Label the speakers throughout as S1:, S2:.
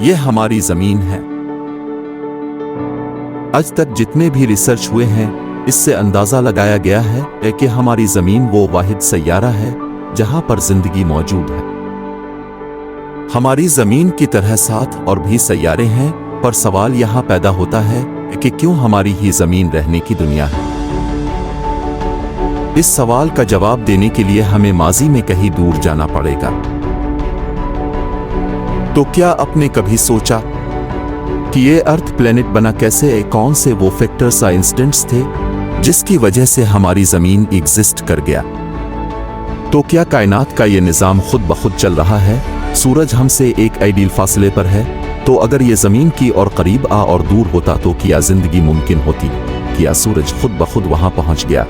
S1: ये हमारी ज़मीन है। आज तक जितने भी रिसर्च हुए हैं, इससे अंदाज़ा लगाया गया है कि हमारी ज़मीन वो वाहिद सैयारा है जहां पर जिंदगी मौजूद है। हमारी ज़मीन की तरह साथ और भी सैयारे हैं, पर सवाल यहाँ पैदा होता है कि क्यों हमारी ही ज़मीन रहने की दुनिया है। इस सवाल का जवाब देने के लिए हमें माजी में कहीं दूर जाना पड़ेगा। तो क्या आपने कभी सोचा कि ये अर्थ प्लेनेट बना कैसे? कौन से वो फैक्टर्स या इंस्टेंट्स थे जिसकी वजह से हमारी ज़मीन एग्जिस्ट कर गया? तो क्या कायनात का ये निज़ाम खुद ब खुद चल रहा है? सूरज हमसे एक आइडियल फासले पर है, तो अगर ये ज़मीन की और करीब आ और दूर होता तो क्या ज़िंदगी मुमकिन होती? क्या सूरज खुद ब खुद वहां पहुंच गया?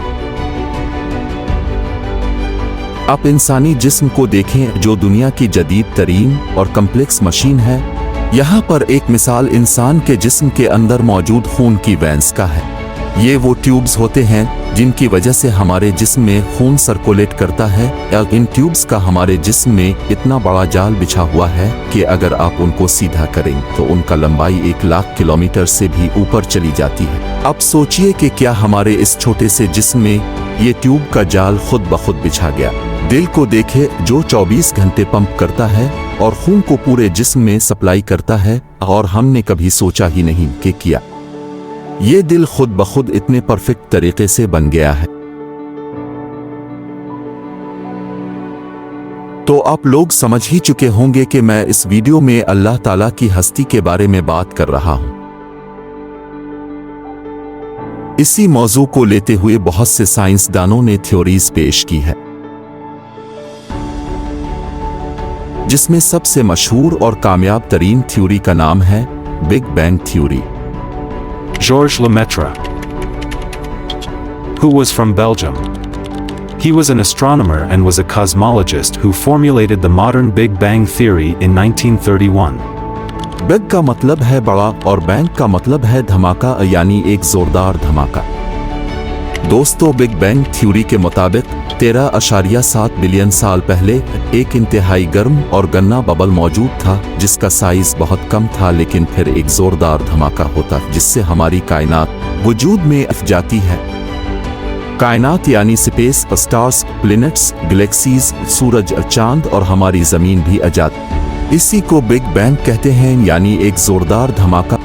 S1: आप इंसानी जिस्म को देखें, जो दुनिया की जदीद तरीन और कम्प्लेक्स मशीन है। यहाँ पर एक मिसाल इंसान के जिस्म के अंदर मौजूद खून की वेंस का है। ये वो ट्यूब्स होते हैं जिनकी वजह से हमारे जिस्म में खून सर्कुलेट करता है। इन ट्यूब्स का हमारे जिस्म में इतना बड़ा जाल बिछा हुआ है कि अगर आप उनको सीधा करें तो उनका लंबाई 1,00,000 किलोमीटर से भी ऊपर चली जाती है। अब सोचिए कि क्या हमारे इस छोटे से जिस्म में ये ट्यूब का जाल खुद ब खुद बिछा गया। दिल को देखे, जो 24 घंटे पंप करता है और खून को पूरे जिस्म में सप्लाई करता है, और हमने कभी सोचा ही नहीं कि क्या ये दिल खुद ब खुद इतने परफेक्ट तरीके से बन गया है। तो आप लोग समझ ही चुके होंगे कि मैं इस वीडियो में अल्लाह ताला की हस्ती के बारे में बात कर रहा हूं। इसी मौजू को लेते हुए बहुत से साइंसदानों ने थ्योरीज पेश की है, जिसमें सबसे मशहूर और कामयाब तरीन थ्योरी का नाम है big bang theory.
S2: Georges Lemaitre, who was from Belgium. He was an astronomer and was a cosmologist who formulated the modern Big Bang theory in 1931.
S1: Big का मतलब है बड़ा और बैंग का मतलब है धमाका, यानी एक जोरदार धमाका। दोस्तों, बिग बैंग थ्योरी के मुताबिक 13.7 बिलियन साल पहले एक इंतहाई गर्म और गन्ना बबल मौजूद था, जिसका साइज बहुत कम था, लेकिन फिर एक जोरदार धमाका होता जिससे हमारी कायनात वजूद में आ जाती है। कायनात यानी स्पेस, स्टार्स, प्लैनेट्स, गैलेक्सीज, सूरज, चांद और हमारी जमीन भी आजाद। इसी को बिग बैंग कहते हैं, यानी एक जोरदार धमाका।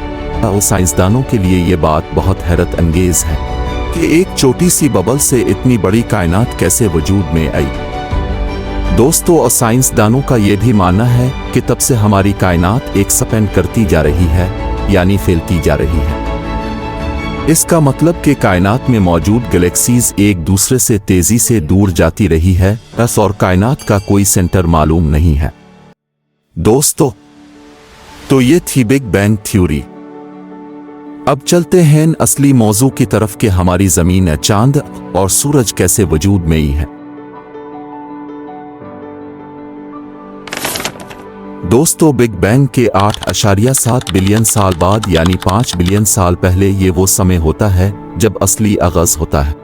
S1: और साइंसदानों के लिए ये बात बहुत हैरत अंगेज है कि एक छोटी सी बबल से इतनी बड़ी कायनात कैसे वजूद में आई। दोस्तों, और साइंसदानों का यह भी मानना है कि तब से हमारी कायनात एक्सपेंड करती जा रही है, यानी फैलती जा रही है। इसका मतलब कि कायनात में मौजूद गैलेक्सीज एक दूसरे से तेजी से दूर जाती रही है, और कायनात का कोई सेंटर मालूम नहीं है। दोस्तों, तो ये थी बिग बैंग थ्योरी। अब चलते हैं असली मौजू की तरफ कि हमारी जमीन, चांद और सूरज कैसे वजूद में ही है। दोस्तों, बिग बैंग के 8.7 बिलियन साल बाद, यानी 5 बिलियन साल पहले, ये वो समय होता है जब असली आगाज होता है।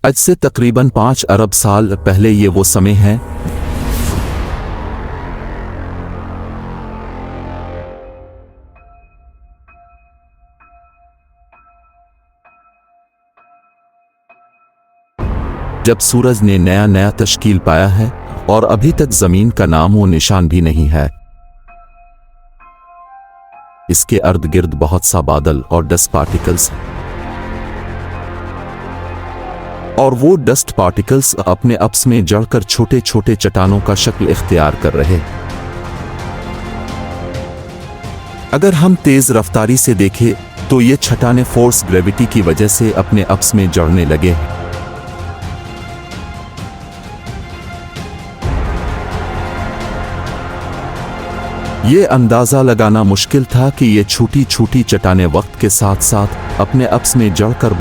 S1: आज से तकरीबन 5 अरब साल पहले ये वो समय है जब सूरज ने नया नया तश्कील पाया है और अभी तक जमीन का नाम व निशान भी नहीं है। इसके अर्द गिर्द बहुत सा बादल और डस्ट पार्टिकल्स, और वो डस्ट पार्टिकल्स अपने आपस में जड़कर छोटे छोटे चट्टानों का शक्ल इख्तियार कर रहे। अगर हम तेज रफ्तारी से देखें तो ये चट्टानें फोर्स ग्रेविटी की वजह से अपने आपस में जड़ने लगे हैं। ये अंदाजा लगाना मुश्किल था कि ये छोटी छोटी चट्टानें वक्त के साथ साथ अपने आपस में जड़कर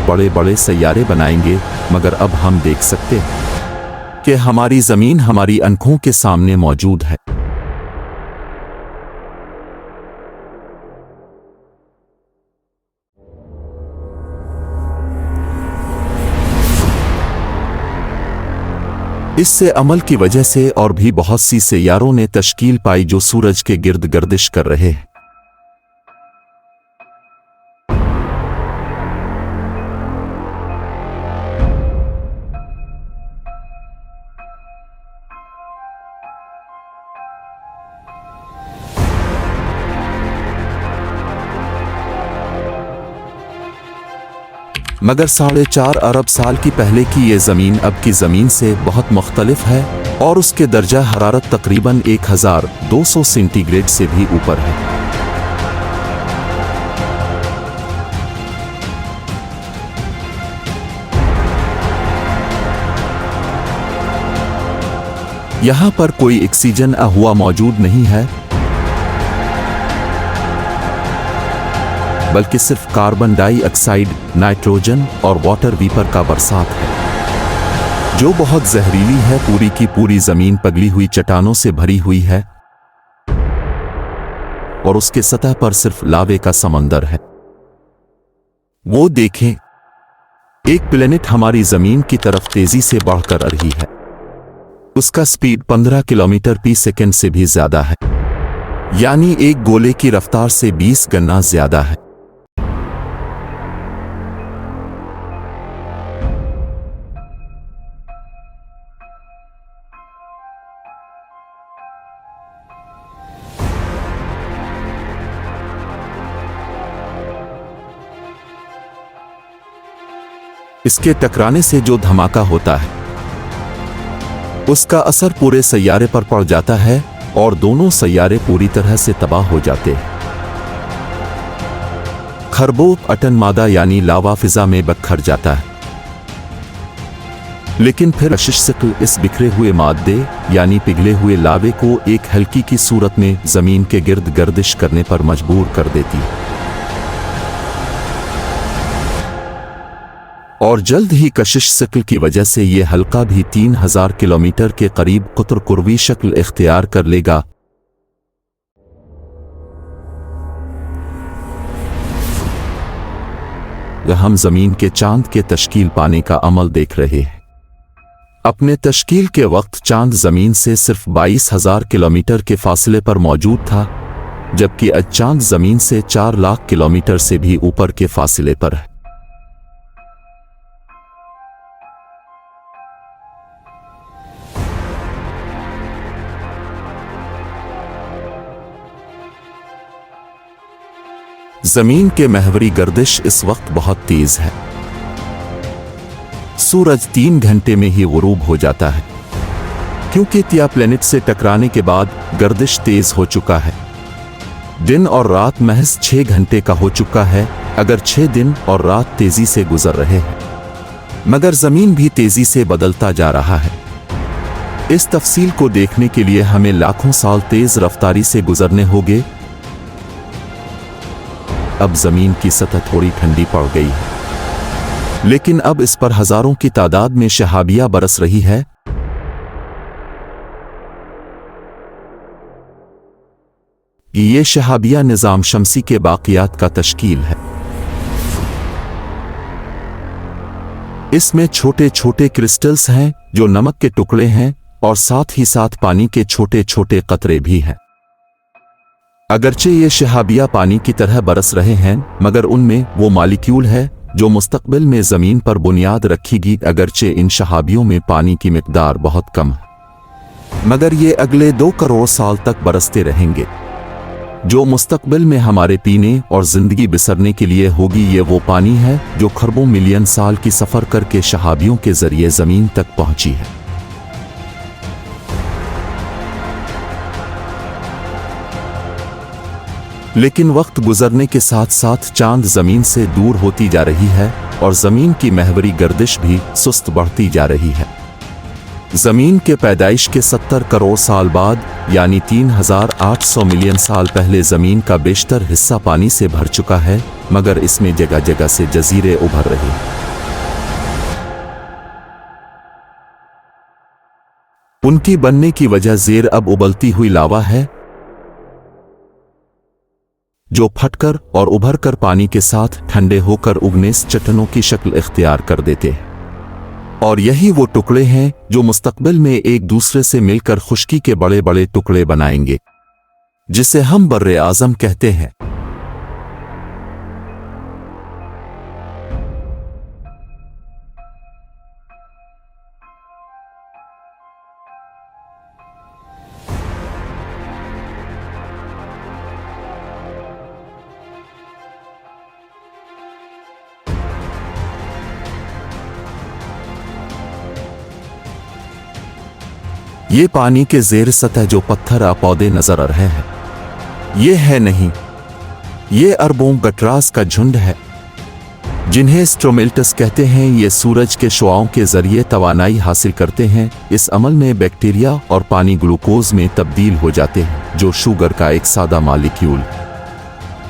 S1: बड़े बड़े सैयारे बनाएंगे, मगर अब हम देख सकते हैं कि हमारी जमीन हमारी आंखों के सामने मौजूद है। इससे अमल की वजह से और भी बहुत सी सैयारों ने तश्कील पाई जो सूरज के गिर्द गर्दिश कर रहे हैं। मगर 4.5 अरब साल की पहले की ये ज़मीन अब की ज़मीन से बहुत मुख्तलिफ है और उसके दर्जा हरारत तकरीबन 1200 सेंटीग्रेड से भी ऊपर है। यहाँ पर कोई ऑक्सीजन हुआ मौजूद नहीं है, बल्कि सिर्फ कार्बन डाइऑक्साइड, नाइट्रोजन और वाटर वेपर का बरसात है, जो बहुत जहरीली है। पूरी की पूरी जमीन पगली हुई चट्टानों से भरी हुई है और उसके सतह पर सिर्फ लावे का समंदर है। वो देखें, एक प्लेनेट हमारी जमीन की तरफ तेजी से बढ़कर आ रही है। उसका स्पीड 15 किलोमीटर प्रति सेकंड से भी ज्यादा है, यानी एक गोले की रफ्तार से 20 गुना ज्यादा है। इसके टकराने से जो धमाका होता है उसका असर पूरे सैयारे पर पड़ जाता है और दोनों सैयारे पूरी तरह से तबाह हो जाते हैं। खरबों अटन मादा यानी लावा फिजा में बखर जाता है, लेकिन फिर कशिश शक्ल इस बिखरे हुए मादे यानी पिघले हुए लावे को एक हल्की की सूरत में जमीन के गिर्द गर्दिश करने पर मजबूर कर देती है और जल्द ही कशिश शक्ल की वजह से यह हल्का भी 3000 किलोमीटर के करीब कुतर कुर्वी शक्ल इख्तियार कर लेगा। हम जमीन के चांद के तश्कील पाने का अमल देख रहे हैं। अपने तश्कील के वक्त चांद जमीन से सिर्फ 22,000 किलोमीटर के फासले पर मौजूद था, जबकि आज चांद जमीन से 4 लाख किलोमीटर से भी ऊपर के फासले पर है। जमीन के महवरी गर्दिश इस वक्त बहुत तेज है। सूरज 3 घंटे में ही गुरूब हो जाता है, क्योंकि तिया प्लेनेट से टकराने के बाद गर्दिश तेज हो चुका है। दिन और रात महज 6 घंटे का हो चुका है, अगर 6 दिन और रात तेजी से गुजर रहे हैं, मगर जमीन भी तेजी से बदलता जा रहा है। इस तफसील को देखने के लिए हमें लाखों साल तेज रफ्तारी से गुजरने होंगे। अब जमीन की सतह थोड़ी ठंडी पड़ गई है, लेकिन अब इस पर हजारों की तादाद में शहाबियां बरस रही है। ये शहाबियां निजाम शमसी के बाकियात का तश्कील है। इसमें छोटे छोटे क्रिस्टल्स हैं जो नमक के टुकड़े हैं और साथ ही साथ पानी के छोटे छोटे कतरे भी हैं। अगरचे ये शहाबिया पानी की तरह बरस रहे हैं, मगर उनमें वो मालिक्यूल है जो मुस्तकबिल में ज़मीन पर बुनियाद रखेगी। अगरचे इन शहाबियों में पानी की मिकदार बहुत कम है, मगर ये अगले 2 करोड़ साल तक बरसते रहेंगे। जो मुस्तकबिल में हमारे पीने और ज़िंदगी बिसरने के लिए होगी, ये वो पानी है जो खरबों मिलियन साल की सफ़र करके शहाबियों के ज़रिए ज़मीन तक पहुंची है। लेकिन वक्त गुजरने के साथ साथ चांद ज़मीन से दूर होती जा रही है और ज़मीन की महवरी गर्दिश भी सुस्त बढ़ती जा रही है। ज़मीन के पैदाइश के 70 करोड़ साल बाद, यानी 3800 मिलियन साल पहले ज़मीन का बेशतर हिस्सा पानी से भर चुका है, मगर इसमें जगह जगह से जजीरे उभर रहे हैं। उनकी बनने की वजह ज़ेर अब उबलती हुई लावा है, जो फटकर और उभरकर पानी के साथ ठंडे होकर उगनेस चट्टानों की शक्ल इख्तियार कर देते हैं। और यही वो टुकड़े हैं जो मुस्तकबिल में एक दूसरे से मिलकर खुश्की के बड़े बड़े टुकड़े बनाएंगे, जिसे हम बर्रे आज़म कहते हैं। ये पानी के ज़ेर सतह जो पत्थर आ पौधे नजर आ रहे हैं, ये है नहीं, ये अरबों गटरास का झुंड है, जिन्हें स्ट्रोमेल्टस कहते हैं। ये सूरज के शुआओं के जरिए तवानाई हासिल करते हैं। इस अमल में बैक्टीरिया और पानी ग्लूकोज में तब्दील हो जाते हैं, जो शुगर का एक सादा मालिक्यूल,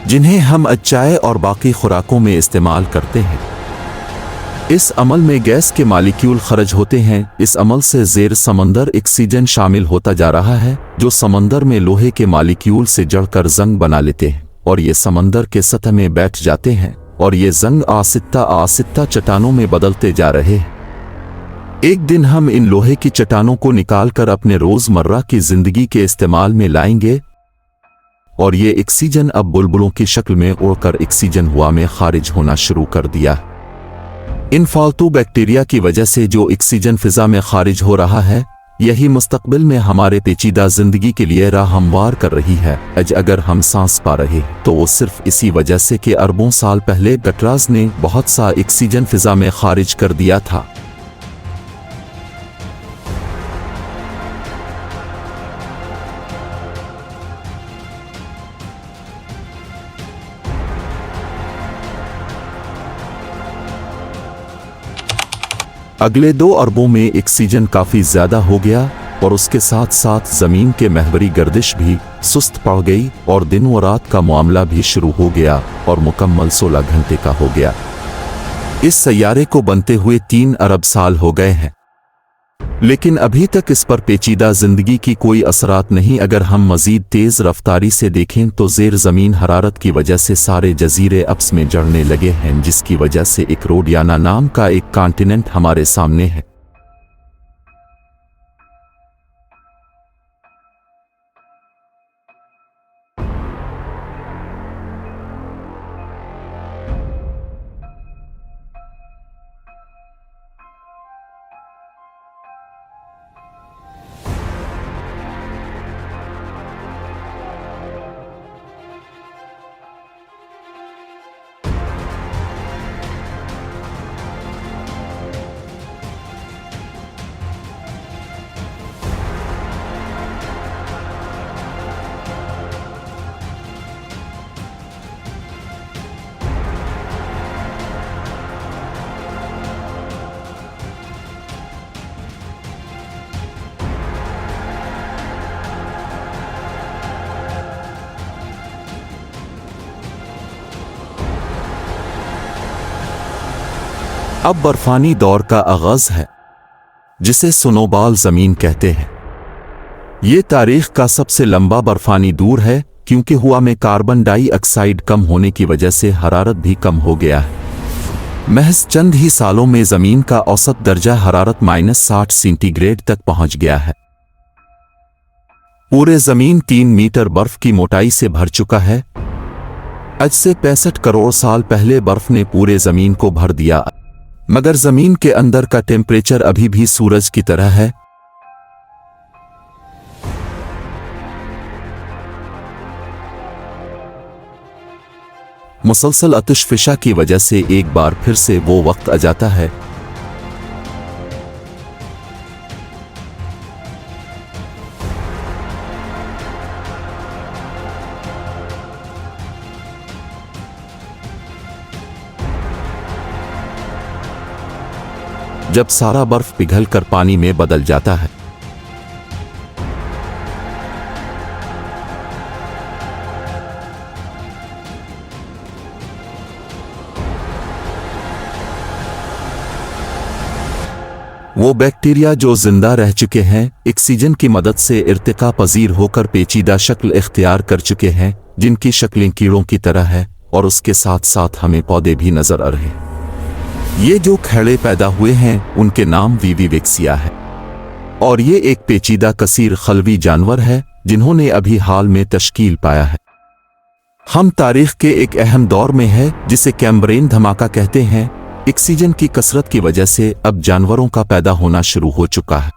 S1: जिन्हें हम चाय और बाकी खुराकों में इस्तेमाल करते हैं। इस अमल में गैस के मालिक्यूल खर्ज होते हैं। इस अमल से ज़ेर समंदर ऑक्सीजन शामिल होता जा रहा है, जो समंदर में लोहे के मालिक्यूल से जड़कर जंग बना लेते हैं और ये समंदर के सतह में बैठ जाते हैं, और ये जंग आसित्ता चट्टानों में बदलते जा रहे हैं। एक दिन हम इन लोहे की चट्टानों को निकालकर अपने रोज़मर्रा की ज़िंदगी के इस्तेमाल में लाएंगे, और ये ऑक्सीजन अब बुलबुलों की शक्ल में उड़कर ऑक्सीजन हवा में खारिज होना शुरू कर दिया। इन फालतू बैक्टीरिया की वजह से जो ऑक्सीजन फिजा में खारिज हो रहा है, यही मुस्तकबिल में हमारे पेचीदा जिंदगी के लिए राह हमवार कर रही है। अगर हम सांस पा रहे तो वो सिर्फ इसी वजह से कि अरबों साल पहले गटराज ने बहुत सा ऑक्सीजन फिजा में खारिज कर दिया था। अगले 2 अरबों में ऑक्सीजन काफ़ी ज़्यादा हो गया और उसके साथ साथ ज़मीन के महवरी गर्दिश भी सुस्त पड़ गई और दिन व रात का मामला भी शुरू हो गया और मुकम्मल 16 घंटे का हो गया। इस सैयारे को बनते हुए 3 अरब साल हो गए हैं, लेकिन अभी तक इस पर पेचीदा ज़िंदगी की कोई असरात नहीं। अगर हम मज़ीद तेज़ रफ्तारी से देखें तो ज़ेर ज़मीन हरारत की वजह से सारे जजीरे आपस में जड़ने लगे हैं, जिसकी वजह से एक रोडियाना नाम का एक कॉन्टिनेंट हमारे सामने है। अब बर्फानी दौर का आगाज है, जिसे स्नोबॉल ज़मीन कहते हैं। ये तारीख का सबसे लंबा बर्फानी दौर है, क्योंकि हवा में कार्बन डाइऑक्साइड कम होने की वजह से हरारत भी कम हो गया है। महज चंद ही सालों में ज़मीन का औसत दर्जा हरारत -60 सेंटीग्रेड तक पहुंच गया है। पूरे जमीन 3 मीटर बर्फ की मोटाई से भर चुका है। आज से 65 करोड़ साल पहले बर्फ ने पूरे जमीन को भर दिया, मगर जमीन के अंदर का टेम्परेचर अभी भी सूरज की तरह है। मुसलसल आतिशफिशा की वजह से एक बार फिर से वो वक्त आ जाता है जब सारा बर्फ पिघलकर पानी में बदल जाता है। वो बैक्टीरिया जो जिंदा रह चुके हैं, ऑक्सीजन की मदद से इर्तिका पजीर होकर पेचीदा शक्ल इख्तियार कर चुके हैं, जिनकी शक्लें कीड़ों की तरह है, और उसके साथ साथ हमें पौधे भी नजर आ रहे हैं। ये जो खड़े पैदा हुए हैं उनके नाम विविवेक्सिया है, और ये एक पेचीदा कसीर खलवी जानवर है जिन्होंने अभी हाल में तश्कील पाया है। हम तारीख के एक अहम दौर में है जिसे कैम्ब्रियन धमाका कहते हैं। ऑक्सीजन की कसरत की वजह से अब जानवरों का पैदा होना शुरू हो चुका है।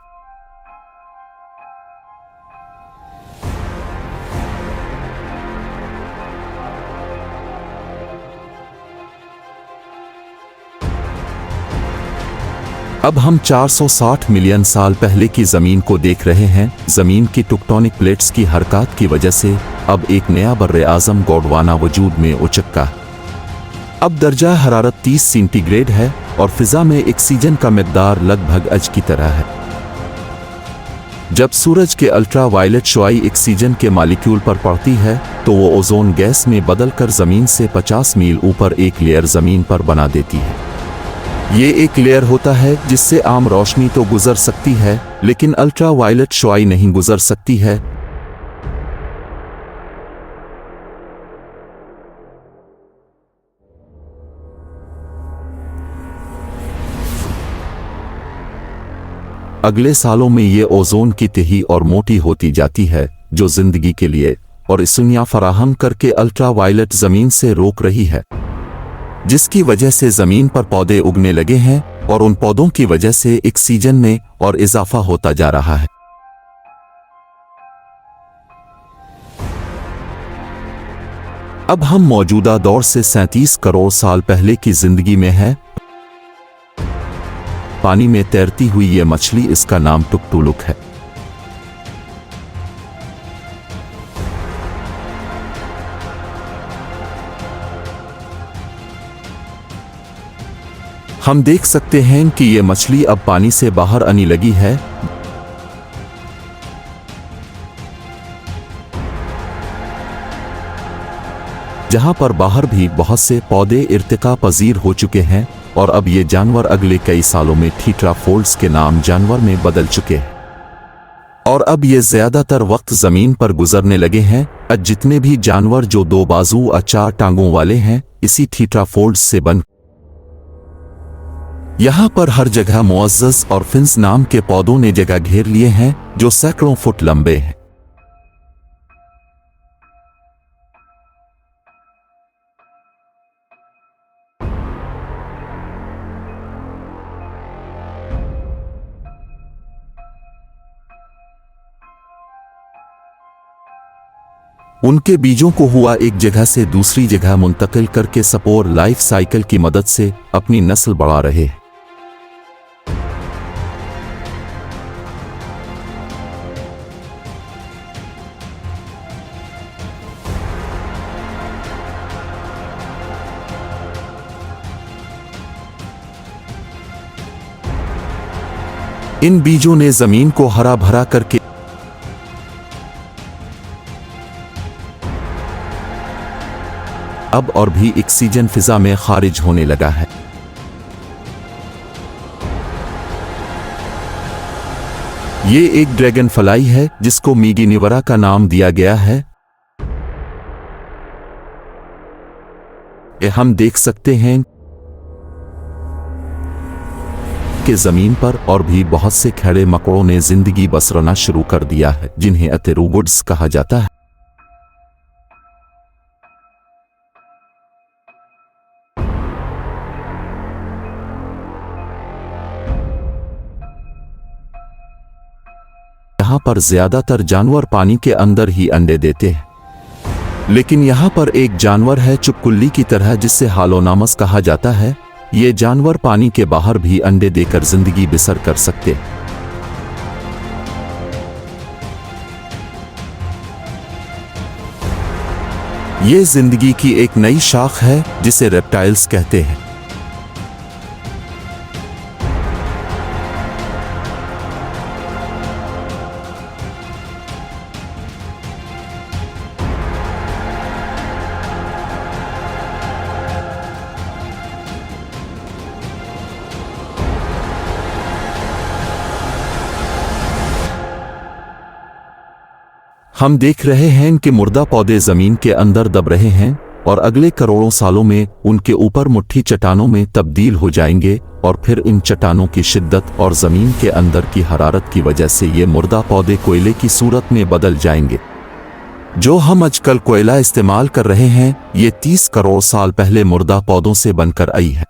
S1: अब हम 460 मिलियन साल पहले की जमीन को देख रहे हैं। जमीन की टेक्टोनिक प्लेट्स की हरकत की वजह से अब एक नया बर्रे आज़म गोंडवाना वजूद में उचक्का। अब दर्जा हरारत 30 सेंटीग्रेड है और फिजा में ऑक्सीजन का मिकदार लगभग आज की तरह है। जब सूरज के अल्ट्रा वायलेट शुआई ऑक्सीजन के मॉलिक्यूल पर पड़ती है तो वो ओजोन गैस में बदलकर जमीन से 50 मील ऊपर एक लेयर जमीन पर बना देती है। ये एक लेयर होता है जिससे आम रोशनी तो गुजर सकती है, लेकिन अल्ट्रा वायलेट शुआई नहीं गुजर सकती है। अगले सालों में ये ओजोन की तही और मोटी होती जाती है, जो जिंदगी के लिए और इसुनिया फराहम करके अल्ट्रा वायलेट जमीन से रोक रही है, जिसकी वजह से जमीन पर पौधे उगने लगे हैं और उन पौधों की वजह से ऑक्सीजन में और इजाफा होता जा रहा है। अब हम मौजूदा दौर से 37 करोड़ साल पहले की जिंदगी में हैं। पानी में तैरती हुई ये मछली, इसका नाम टुकटुलुक है। हम देख सकते हैं कि ये मछली अब पानी से बाहर आने लगी है। जहां पर बाहर भी बहुत से पौधे इर्तिका पजीर हो चुके हैं और अब ये जानवर अगले कई सालों में टीट्राफोल्ड्स के नाम जानवर में बदल चुके हैं। और अब ये ज्यादातर वक्त जमीन पर गुजरने लगे हैं। आज जितने भी जानवर जो 2 बाजू और 4 टांगों वाले हैं, इसी टीट्राफोल्ड्स से बन। यहां पर हर जगह मुअज़्ज़ज़ और फिन्स नाम के पौधों ने जगह घेर लिए हैं, जो सैकड़ों फुट लंबे हैं। उनके बीजों को हुआ एक जगह से दूसरी जगह मुंतकिल करके सपोर लाइफ साइकिल की मदद से अपनी नस्ल बढ़ा रहे हैं। इन बीजों ने जमीन को हरा भरा करके अब और भी ऑक्सीजन फिजा में खारिज होने लगा है। ये एक ड्रैगन फ्लाई है जिसको मीगीनिवरा का नाम दिया गया है। हम देख सकते हैं के जमीन पर और भी बहुत से कीड़े मकोड़ों ने जिंदगी बसरना शुरू कर दिया है, जिन्हें एथेरोपोड्स कहा जाता है। यहाँ पर ज्यादातर जानवर पानी के अंदर ही अंडे देते हैं, लेकिन यहाँ पर एक जानवर है चुपकुल्ली की तरह जिसे हालोनामस कहा जाता है। ये जानवर पानी के बाहर भी अंडे देकर जिंदगी बसर कर सकते हैं। ये जिंदगी की एक नई शाख है जिसे रेप्टाइल्स कहते हैं। हम देख रहे हैं कि मुर्दा पौधे जमीन के अंदर दब रहे हैं और अगले करोड़ों सालों में उनके ऊपर मुट्ठी चट्टानों में तब्दील हो जाएंगे और फिर इन चट्टानों की शिद्दत और जमीन के अंदर की हरारत की वजह से ये मुर्दा पौधे कोयले की सूरत में बदल जाएंगे। जो हम आजकल कोयला इस्तेमाल कर रहे हैं, ये 30 करोड़ साल पहले मुर्दा पौधों से बनकर आई है।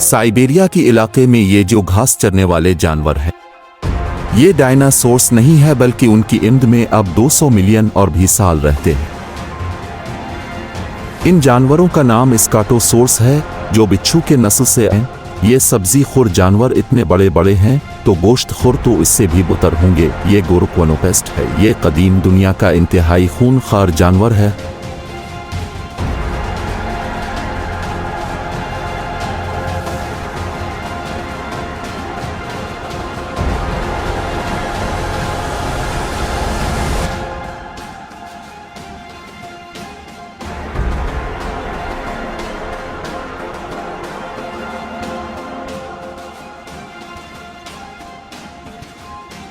S1: साइबेरिया के इलाके में ये जो घास चरने वाले जानवर हैं, ये डायनासोर्स नहीं है बल्कि उनकी इम्द में अब 200 मिलियन और भी साल रहते हैं। इन जानवरों का नाम स्काटोसोर्स है, जो बिच्छू के नस्ल से हैं। ये सब्जी खुर जानवर इतने बड़े बड़े हैं तो गोश्त खुर तो इससे भी बुतर होंगे। ये गोरुक्वनोपेस्ट है। ये कदीम दुनिया का इंतहाई खूनखार जानवर है।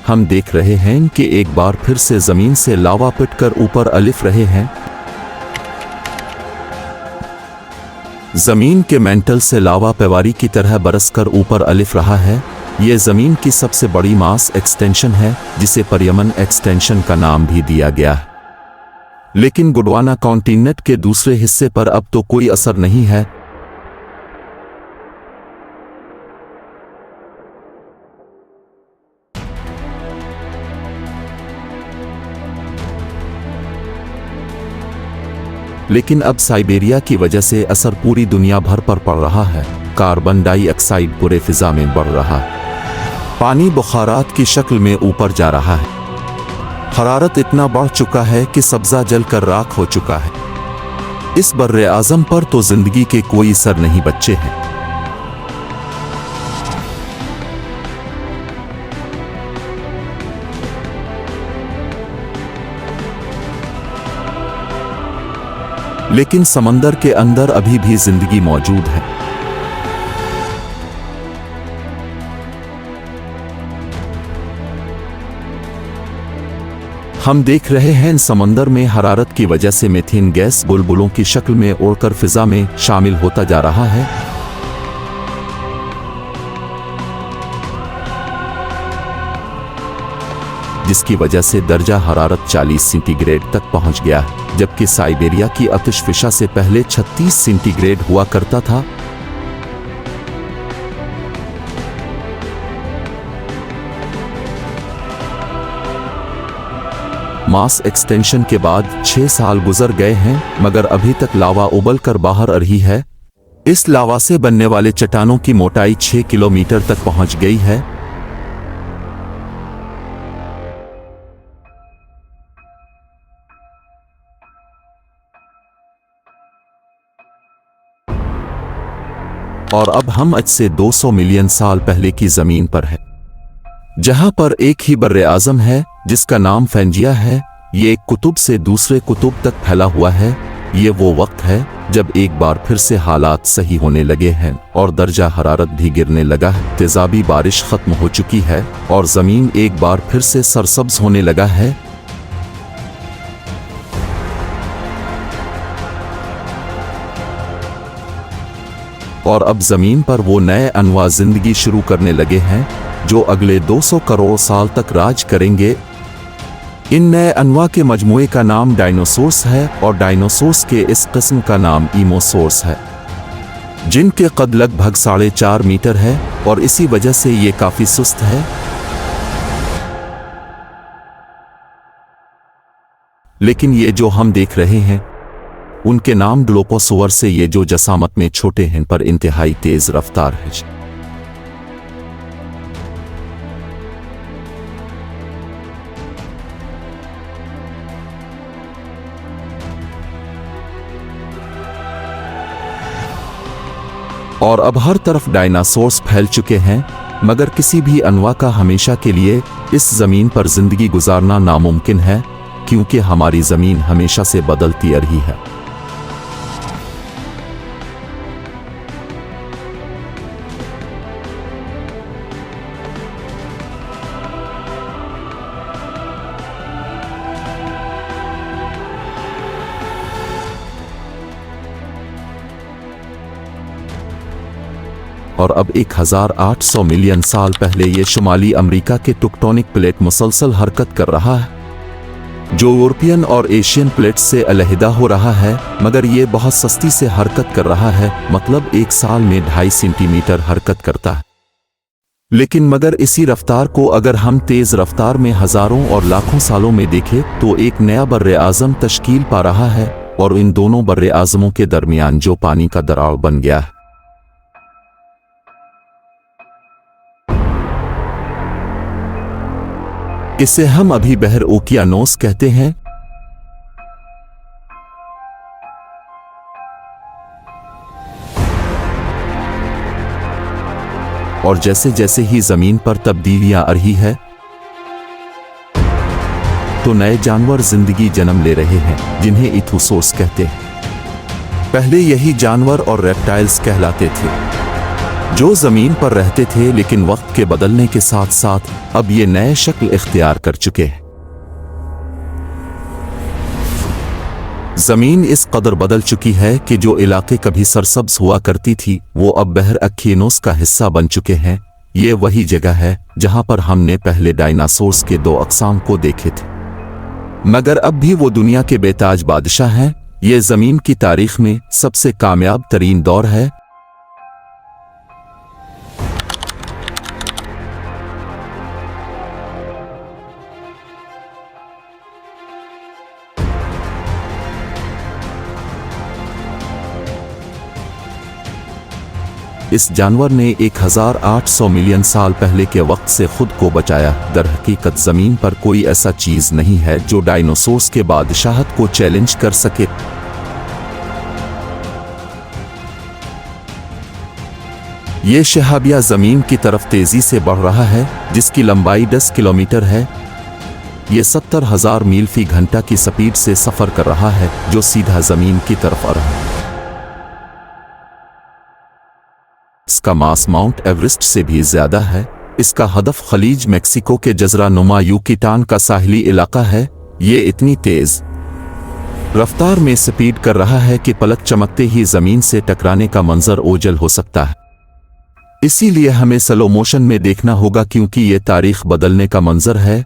S1: हम देख रहे हैं कि एक बार फिर से जमीन से लावा पिटकर ऊपर अलिफ रहे हैं। जमीन के मेंटल से लावा पेवारी की तरह बरसकर ऊपर अलिफ रहा है। यह जमीन की सबसे बड़ी मास एक्सटेंशन है, जिसे परियमन एक्सटेंशन का नाम भी दिया गया है। लेकिन गोंडवाना कॉन्टिनेंट के दूसरे हिस्से पर अब तो कोई असर नहीं है। लेकिन अब साइबेरिया की वजह से असर पूरी दुनिया भर पर पड़ रहा है। कार्बन डाइऑक्साइड पूरे फिजा में बढ़ रहा है। पानी बुखारात की शक्ल में ऊपर जा रहा है। हरारत इतना बढ़ चुका है कि सब्जा जलकर राख हो चुका है। इस बर्रे आज़म पर तो जिंदगी के कोई असर नहीं बचे हैं। लेकिन समंदर के अंदर अभी भी जिंदगी मौजूद है। हम देख रहे हैं समंदर में हरारत की वजह से मीथेन गैस बुलबुलों की शक्ल में उड़कर फिजा में शामिल होता जा रहा है। जिसकी वजह से दर्जा हरारत 40 सेंटीग्रेड तक पहुंच गया है, जबकि साइबेरिया की आतिशफिशा से पहले 36 सेंटीग्रेड हुआ करता था। मास एक्सटेंशन के बाद 6 साल गुजर गए हैं, मगर अभी तक लावा उबल कर बाहर आ रही है। इस लावा से बनने वाले चट्टानों की मोटाई 6 किलोमीटर तक पहुंच गई है। और अब हम आज से 200 मिलियन साल पहले की जमीन पर है, जहां पर एक ही बर्रे आज़म है जिसका नाम फैंजिया है। ये एक कुतुब से दूसरे कुतुब तक फैला हुआ है। ये वो वक्त है जब एक बार फिर से हालात सही होने लगे हैं और दर्जा हरारत भी गिरने लगा है। तेजाबी बारिश खत्म हो चुकी है और जमीन एक बार फिर से सरसब्ज होने लगा है। और अब जमीन पर वो नए अनवा जिंदगी शुरू करने लगे हैं जो अगले 200 करोड़ साल तक राज करेंगे। इन नए अनवा के मजमूए का नाम डायनासोर्स है और डायनासोर्स के इस किस्म का नाम ईमोसोर्स है, जिनके कद लगभग 4.5 मीटर है और इसी वजह से ये काफी सुस्त है। लेकिन ये जो हम देख रहे हैं उनके नाम ग्लोपोसोवर से ये जो जसामत में छोटे हैं पर इंतहाई तेज रफ्तार है। और अब हर तरफ डायनासोर्स फैल चुके हैं, मगर किसी भी अनवा का हमेशा के लिए इस जमीन पर जिंदगी गुजारना नामुमकिन है, क्योंकि हमारी जमीन हमेशा से बदलती रही है। और अब 1800 मिलियन साल पहले ये शुमाली अमेरिका के टेक्टोनिक प्लेट मुसलसल हरकत कर रहा है, जो यूरोपियन और एशियन प्लेट्स से अलहदा हो रहा है, मगर ये बहुत सस्ती से हरकत कर रहा है, मतलब एक साल में 2.5 सेंटीमीटर हरकत करता है। लेकिन मगर इसी रफ्तार को अगर हम तेज रफ्तार में हजारों और लाखों सालों में देखें तो एक नया बर्रे आज़म तश्कील पा रहा है, और इन दोनों बर्रे आज़मों के दरमियान जो पानी का दरार बन गया है, इसे हम अभी बहर ओकियानोस कहते हैं। और जैसे जैसे ही जमीन पर तब्दीलियां आ रही है तो नए जानवर जिंदगी जन्म ले रहे हैं, जिन्हें इथोसोर्स कहते हैं। पहले यही जानवर और रेप्टाइल्स कहलाते थे जो जमीन पर रहते थे, लेकिन वक्त के बदलने के साथ साथ अब ये नए शक्ल इख्तियार कर चुके हैं। जमीन इस कदर बदल चुकी है कि जो इलाके कभी सरसब्ज हुआ करती थी वो अब बहर ओकियानोस का हिस्सा बन चुके हैं। ये वही जगह है जहां पर हमने पहले डायनासोर्स के 2 अक़साम को देखे थे, मगर अब भी वो दुनिया के बेताज बादशाह हैं। ये जमीन की तारीख में सबसे कामयाब तरीन दौर है। इस जानवर ने 1800 मिलियन साल पहले के वक्त से खुद को बचाया। दर हकीकत जमीन पर कोई ऐसा चीज नहीं है जो डायनासोर्स के बादशाहत को चैलेंज कर सके। ये शहाबिया जमीन की तरफ तेजी से बढ़ रहा है, जिसकी लंबाई 10 किलोमीटर है। ये 70,000 मील फी घंटा की स्पीड से सफर कर रहा है, जो सीधा जमीन की तरफ आ रहा है। इसका मास माउंट एवरेस्ट से भी ज्यादा है। इसका हदफ खलीज मेक्सिको के जजरा नुमा युकातान का साहिली इलाका है। ये इतनी तेज रफ्तार में स्पीड कर रहा है कि पलक चमकते ही जमीन से टकराने का मंजर ओझल हो सकता है। इसीलिए हमें स्लो मोशन में देखना होगा, क्योंकि ये तारीख बदलने का मंजर है।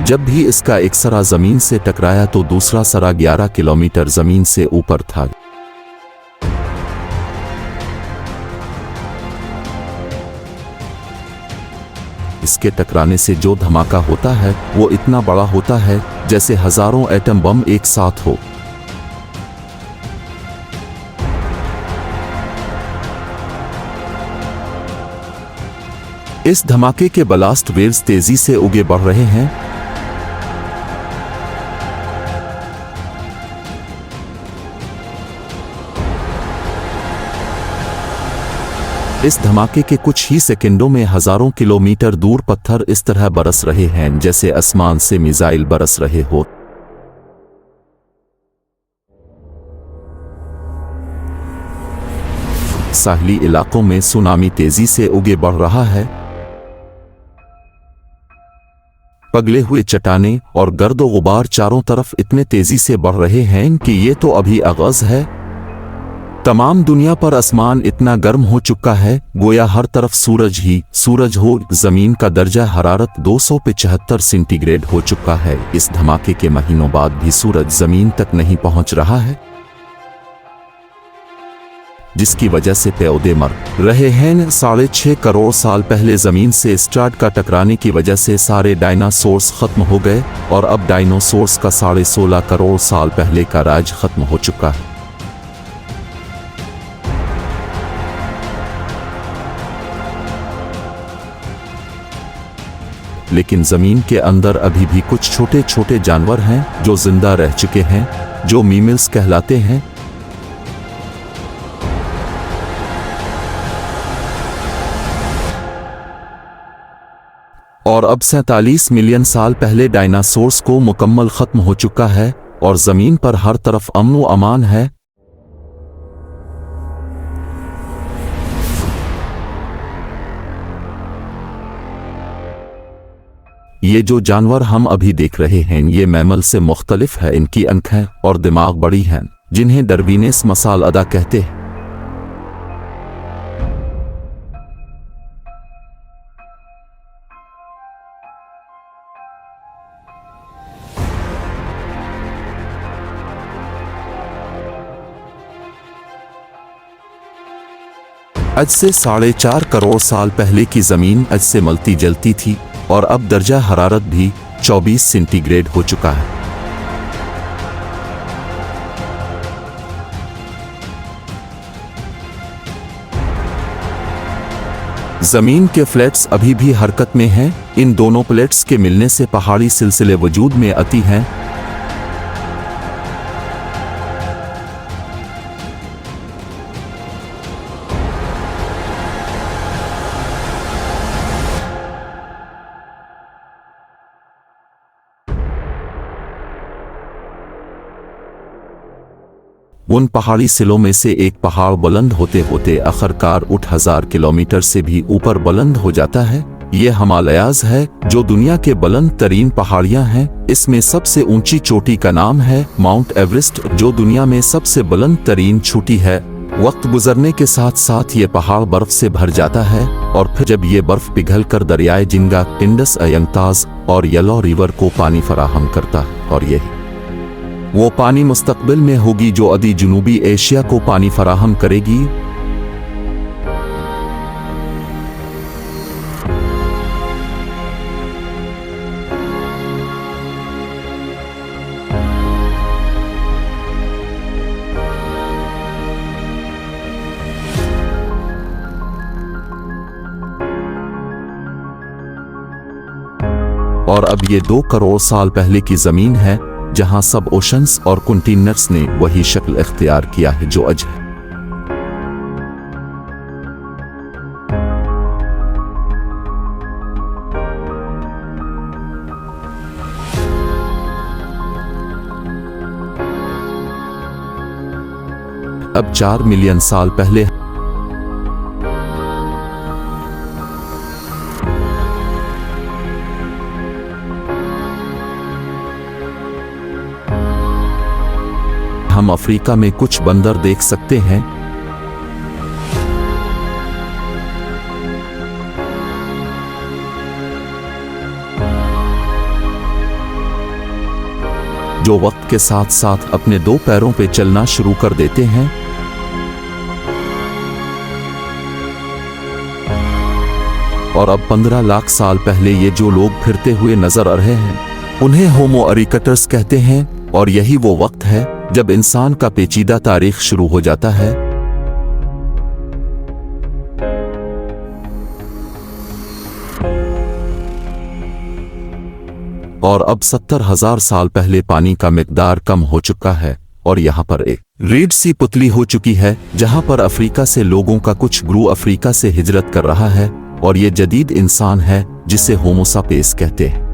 S1: जब भी इसका एक सरा जमीन से टकराया तो दूसरा सरा 11 किलोमीटर जमीन से ऊपर था। इसके टकराने से जो धमाका होता है वो इतना बड़ा होता है जैसे हजारों एटम बम एक साथ हो। इस धमाके के ब्लास्ट वेव्स तेजी से उगे बढ़ रहे हैं। इस धमाके के कुछ ही सेकंडों में हजारों किलोमीटर दूर पत्थर इस तरह बरस रहे हैं जैसे आसमान से मिसाइल बरस रहे हो। साहली इलाकों में सुनामी तेजी से उगे बढ़ रहा है। पगले हुए चट्टानें और गर्द गुबार चारों तरफ इतने तेजी से बढ़ रहे हैं कि ये तो अभी आगाज है। तमाम दुनिया पर आसमान इतना गर्म हो चुका है गोया हर तरफ सूरज ही सूरज हो। जमीन का दर्जा हरारत 275 सेंटीग्रेड हो चुका है। इस धमाके के महीनों बाद भी सूरज जमीन तक नहीं पहुंच रहा है, जिसकी वजह से पौधे मर रहे हैं। 6.5 करोड़ साल पहले जमीन से स्टार्ट का टकराने की वजह से सारे डायनासोर्स खत्म हो गए और अब डायनासोर्स का 16.5 करोड़ साल पहले का राज खत्म हो चुका है। लेकिन जमीन के अंदर अभी भी कुछ छोटे छोटे जानवर हैं जो जिंदा रह चुके हैं, जो मीमल्स कहलाते हैं। और अब 47 मिलियन साल पहले डायनासोर्स को मुकम्मल खत्म हो चुका है और जमीन पर हर तरफ अमन व अमान है। ये जो जानवर हम अभी देख रहे हैं ये मैमल से मुख्तलिफ है। इनकी आंखें और दिमाग बड़ी हैं, जिन्हें डार्विनियन मसाल अदा कहते हैं। आज से 4.5 करोड़ साल पहले की जमीन आज से मिलती जलती थी और अब दर्जा हरारत भी 24 सेंटीग्रेड हो चुका है। जमीन के प्लेट्स अभी भी हरकत में हैं। इन दोनों प्लेट्स के मिलने से पहाड़ी सिलसिले वजूद में आती हैं। उन पहाड़ी सिलों में से एक पहाड़ बुलंद होते होते आखिरकार 8,000 किलोमीटर से भी ऊपर बुलंद हो जाता है। ये हिमालयाज है जो दुनिया के बुलंद तरीन पहाड़ियां हैं। इसमें सबसे ऊंची चोटी का नाम है माउंट एवरेस्ट, जो दुनिया में सबसे बुलंद तरीन चोटी है। वक्त गुजरने के साथ साथ ये पहाड़ बर्फ से भर जाता है और फिर जब ये बर्फ पिघल कर दरियाए जिंगा, इंडस, अयंगताज और येलो रिवर को पानी फराहम करता है और यही वो पानी मुस्तकबिल में होगी जो अदी जनूबी एशिया को पानी फराहम करेगी। और अब ये 2 करोड़ साल पहले की जमीन है जहां सब ओशंस और कॉन्टिनेंट्स ने वही शक्ल इख्तियार किया है जो आज है। अब 4 मिलियन साल पहले हम अफ्रीका में कुछ बंदर देख सकते हैं। जो वक्त के साथ साथ अपने 2 पैरों पे चलना शुरू कर देते हैं। और अब 15 लाख साल पहले ये जो लोग फिरते हुए नजर आ रहे हैं उन्हें होमो इरेक्टस कहते हैं। और यही वो वक्त है जब इंसान का पेचीदा तारीख शुरू हो जाता है। और अब 70,000 साल पहले पानी का मिकदार कम हो चुका है और यहाँ पर एक रेड सी पुतली हो चुकी है जहाँ पर अफ्रीका से लोगों का कुछ ग्रू अफ्रीका से हिजरत कर रहा है और ये जदीद इंसान है जिसे होमो सापियंस कहते हैं।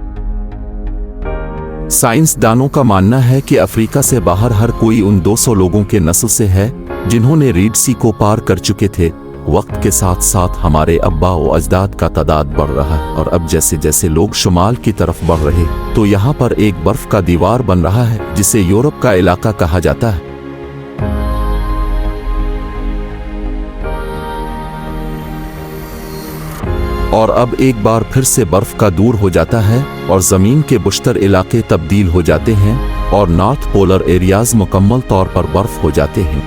S1: साइंसदानों का मानना है कि अफ्रीका से बाहर हर कोई उन 200 लोगों के नस्ल से है जिन्होंने रेड सी को पार कर चुके थे। वक्त के साथ साथ हमारे अब्बा व अजदाद का तादाद बढ़ रहा है और अब जैसे जैसे लोग शुमाल की तरफ बढ़ रहे तो यहाँ पर एक बर्फ का दीवार बन रहा है जिसे यूरोप का इलाका कहा जाता है। और अब एक बार फिर से बर्फ का दूर हो जाता है और जमीन के बुश्तर इलाके तब्दील हो जाते हैं और नॉर्थ पोलर एरियाज मुकम्मल तौर पर बर्फ हो जाते हैं।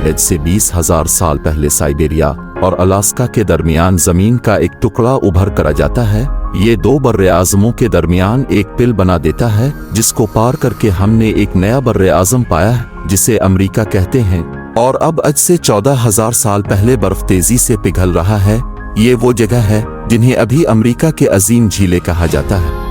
S1: आज से 20,000 साल पहले साइबेरिया और अलास्का के दरमियान जमीन का एक टुकड़ा उभर कर आ जाता है। ये दो बर्रे आज़मों के दरमियान एक पिल बना देता है जिसको पार करके हमने एक नया बर्रे आज़म पाया है जिसे अमेरिका कहते हैं। और अब आज से 14,000 साल पहले बर्फ तेजी से पिघल रहा है। ये वो जगह है जिन्हें अभी अमेरिका के अजीम झीलें कहा जाता है।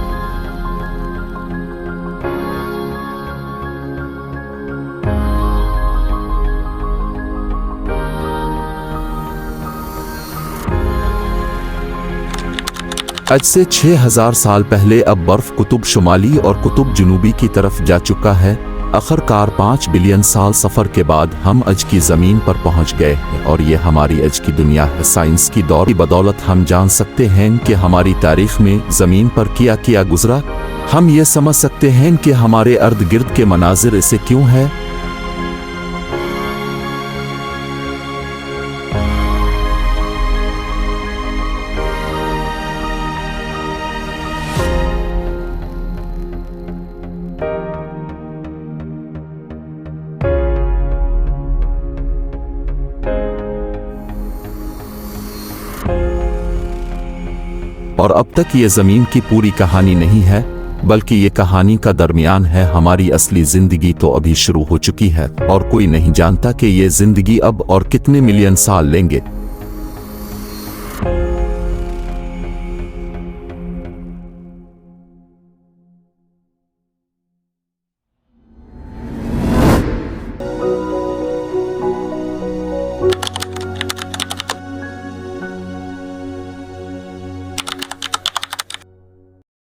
S1: आज से 6,000 साल पहले अब बर्फ कुतुब शुमाली और कुतुब जुनूबी की तरफ जा चुका है। आखिरकार 5 बिलियन साल सफ़र के बाद हम आज की ज़मीन पर पहुंच गए हैं और ये हमारी आज की दुनिया है। साइंस की दौर की बदौलत हम जान सकते हैं कि हमारी तारीख में ज़मीन पर क्या गुजरा। हम ये समझ सकते हैं कि हमारे अर्द गिर्द के मनाजिर ऐसे क्यों है। और अब तक ये ज़मीन की पूरी कहानी नहीं है बल्कि ये कहानी का दरमियान है। हमारी असली ज़िंदगी तो अभी शुरू हो चुकी है और कोई नहीं जानता कि ये ज़िंदगी अब और कितने मिलियन साल लेंगे।